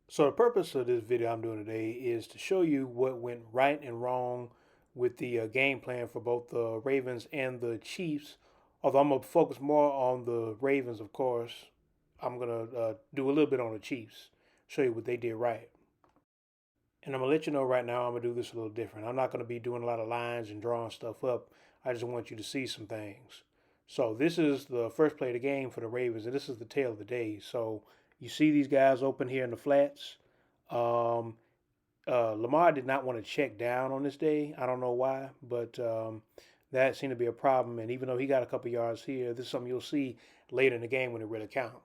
So the purpose of this video I'm doing today is to show you what went right and wrong with the game plan for both the Ravens and the Chiefs. Although I'm gonna focus more on the Ravens, of course, I'm gonna do a little bit on the Chiefs, show you what they did right. And I'm gonna let you know right now I'm gonna do this a little different. I'm not gonna be doing a lot of lines and drawing stuff up. I just want you to see some things. So this is the first play of the game for the Ravens, and this is the tail of the day. So you see these guys open here in the flats. Um, Lamar did not want to check down on this day. I don't know why, but that seemed to be a problem. And even though he got a couple yards here, this is something you'll see later in the game when it really counts.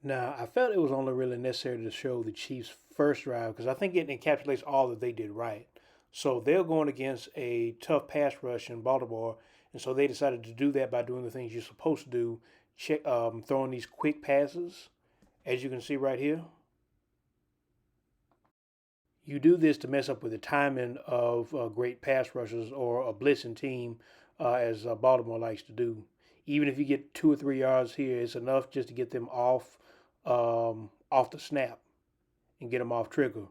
Now, I felt it was only really necessary to show the Chiefs' first drive because I think it encapsulates all that they did right. So they're going against a tough pass rush in Baltimore, and so they decided to do that by doing the things you're supposed to do, throwing these quick passes, as you can see right here. You do this to mess up with the timing of great pass rushers or a blitzing team, as Baltimore likes to do. Even if you get 2 or 3 yards here, it's enough just to get them off the snap and get them off trigger.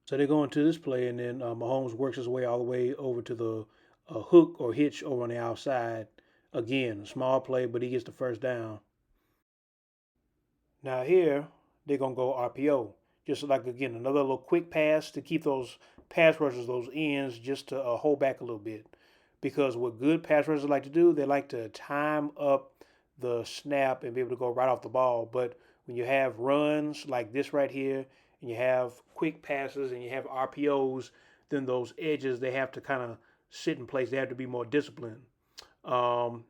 So they go into this play, and then Mahomes works his way all the way over to the hook or hitch over on the outside. Again, a small play, but he gets the first down. Now here, they're going to go RPO. Just like, again, another little quick pass to keep those pass rushers, those ends, just to hold back a little bit. Because what good pass rushers like to do, they like to time up the snap and be able to go right off the ball. But when you have runs like this right here, and you have quick passes and you have RPOs, then those edges, they have to kind of sit in place. They have to be more disciplined. And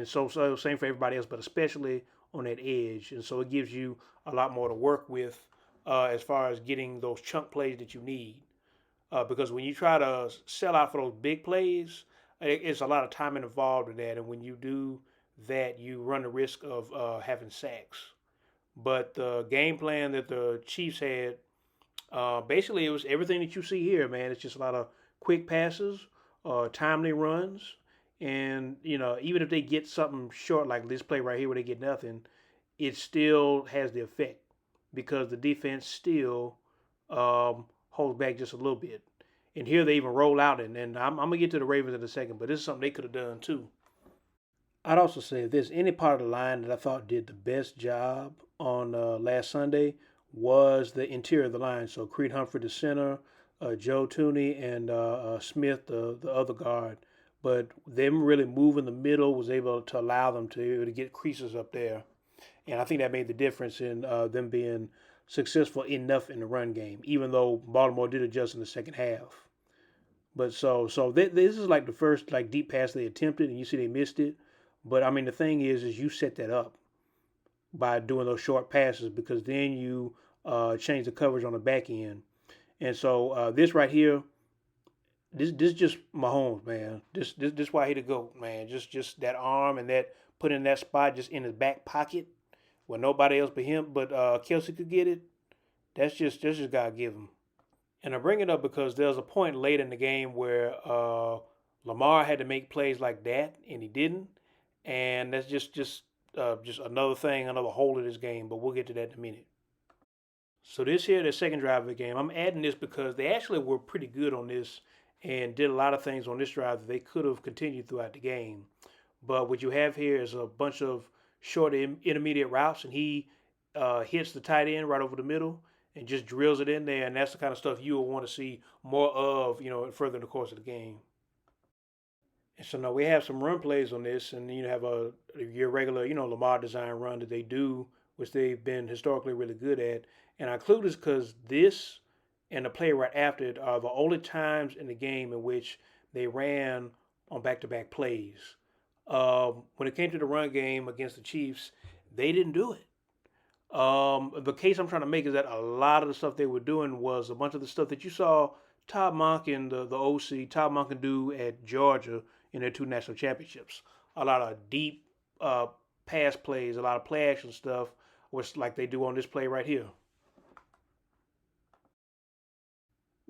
so same for everybody else, but especially on that edge. And so it gives you a lot more to work with as far as getting those chunk plays that you need. Because when you try to sell out for those big plays, it's a lot of time involved in that. And when you do that, you run the risk of having sacks. But the game plan that the Chiefs had, basically, it was everything that you see here, man. It's just a lot of quick passes, timely runs, and even if they get something short like this play right here where they get nothing, it still has the effect because the defense still holds back just a little bit. And here they even roll out, and I'm gonna get to the Ravens in a second, but this is something they could have done too. I'd also say if there's any part of the line that I thought did the best job on last Sunday was the interior of the line. So Creed Humphrey, the center, Joe Tooney, and Smith, the other guard. But them really moving the middle was able to allow them to get creases up there. And I think that made the difference in them being successful enough in the run game, even though Baltimore did adjust in the second half. But this is like the first like deep pass they attempted, and you see they missed it. But I mean, the thing is you set that up by doing those short passes because then you change the coverage on the back end. And so this right here, this just Mahomes, man. This why he the goat, man. Just that arm and that put in that spot just in his back pocket where nobody else but him, but Kelsey could get it. That's just God given. And I bring it up because there's a point late in the game where Lamar had to make plays like that, and he didn't. And that's just another thing, another hole in this game. But we'll get to that in a minute. So this here, the second drive of the game, I'm adding this because they actually were pretty good on this and did a lot of things on this drive that they could have continued throughout the game. But what you have here is a bunch of short intermediate routes, and he hits the tight end right over the middle and just drills it in there. And that's the kind of stuff you will want to see more of, further in the course of the game. And so now we have some run plays on this, and you have your regular, Lamar design run that they do, which they've been historically really good at. And I include this because this and the play right after it are the only times in the game in which they ran on back-to-back plays. When it came to the run game against the Chiefs, they didn't do it. The case I'm trying to make is that a lot of the stuff they were doing was a bunch of the stuff that you saw Todd Monken, the OC, Todd Monken do at Georgia in their two national championships. A lot of deep pass plays, a lot of play action stuff, which like they do on this play right here.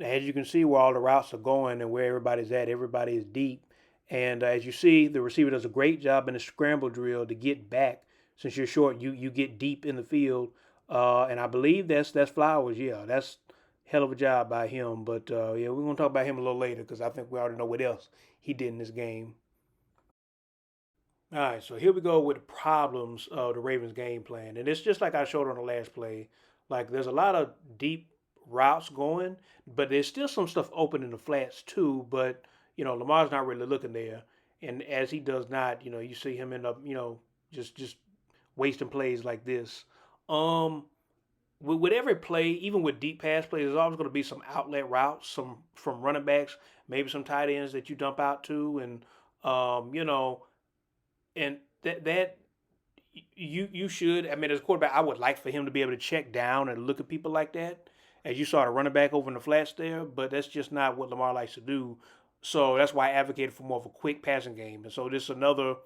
As you can see where all the routes are going and where everybody's at, everybody is deep. And as you see, the receiver does a great job in the scramble drill to get back. Since you're short, you get deep in the field And I believe that's Flowers. Yeah, that's hell of a job by him. But yeah, we're gonna talk about him a little later because I think we already know what else he did in this game. All right, so here we go with the problems of the Ravens game plan. And it's just like I showed on the last play. Like there's a lot of deep routes going, but there's still some stuff open in the flats too. But, Lamar's not really looking there. And as he does not, you see him end up, just wasting plays like this. Um, with every play, even with deep pass plays, there's always going to be some outlet routes, some from running backs, maybe some tight ends that you dump out to, and um, you know, and that you should. I mean, as a quarterback, I would like for him to be able to check down and look at people like that, as you saw the running back over in the flats there. But that's just not what Lamar likes to do. So that's why I advocated for more of a quick passing game. And so this is another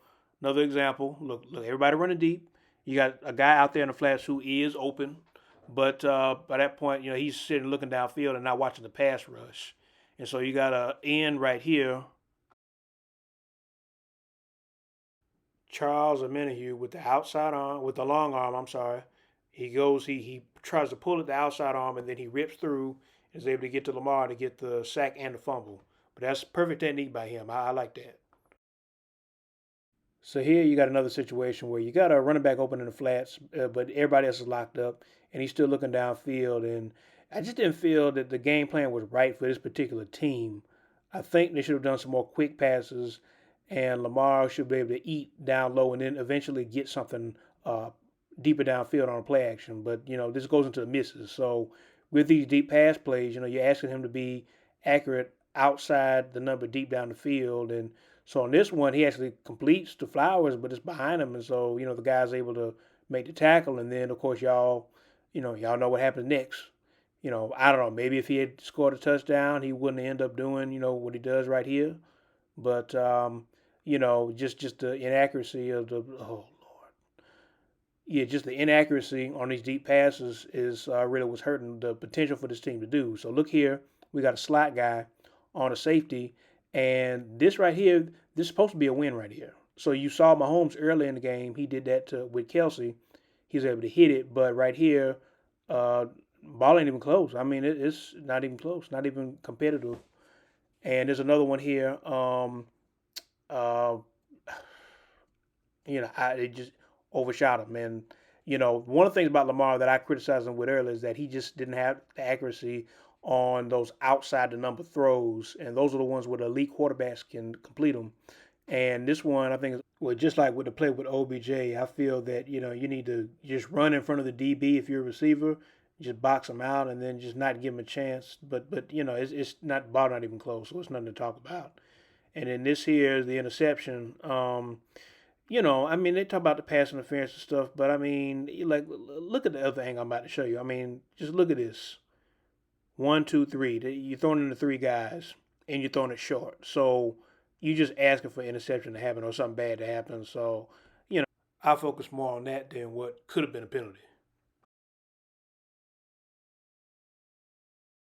example. Look, everybody running deep. You got a guy out there in the flats who is open, but by that point, he's sitting looking downfield and not watching the pass rush. And so you got a end right here, Charles Omenihu with the outside arm, with the long arm. I'm sorry. He tries to pull at the outside arm, and then he rips through and is able to get to Lamar to get the sack and the fumble. But that's perfect technique by him. I like that. So here you got another situation where you got a running back open in the flats, but everybody else is locked up, and he's still looking downfield. And I just didn't feel that the game plan was right for this particular team. I think they should have done some more quick passes, and Lamar should be able to eat down low and then eventually get something uh, deeper downfield on a play action. But this goes into the misses. So with these deep pass plays, you're asking him to be accurate outside the number deep down the field, and so on this one, he actually completes the Flowers, but it's behind him, and so the guy's able to make the tackle, and then of course y'all know what happens next. I don't know. Maybe if he had scored a touchdown, he wouldn't end up doing what he does right here. But just the inaccuracy of the yeah, just the inaccuracy on these deep passes is really what's hurting the potential for this team to do. So look here, we got a slot guy on a safety, and this right here, this is supposed to be a win right here. So you saw Mahomes early in the game, he did that with Kelsey. He was able to hit it, but right here, uh, ball ain't even close. I mean, it's not even close, not even competitive. And there's another one here. Uh, it just overshot him. And one of the things about Lamar that I criticized him with earlier is that he just didn't have the accuracy on those outside the number throws, and those are the ones where the elite quarterbacks can complete them. And this one, I think, well, just like with the play with OBJ, I feel that you need to just run in front of the DB if you're a receiver, just box him out, and then just not give him a chance. But it's not ball not even close, so it's nothing to talk about. And then this here is the interception. I mean, they talk about the pass interference and stuff, but I mean, like, look at the other thing I'm about to show you. I mean, just look at this. One, two, three. You're throwing in the three guys, and you're throwing it short. So you just asking for interception to happen or something bad to happen. So, I focus more on that than what could have been a penalty.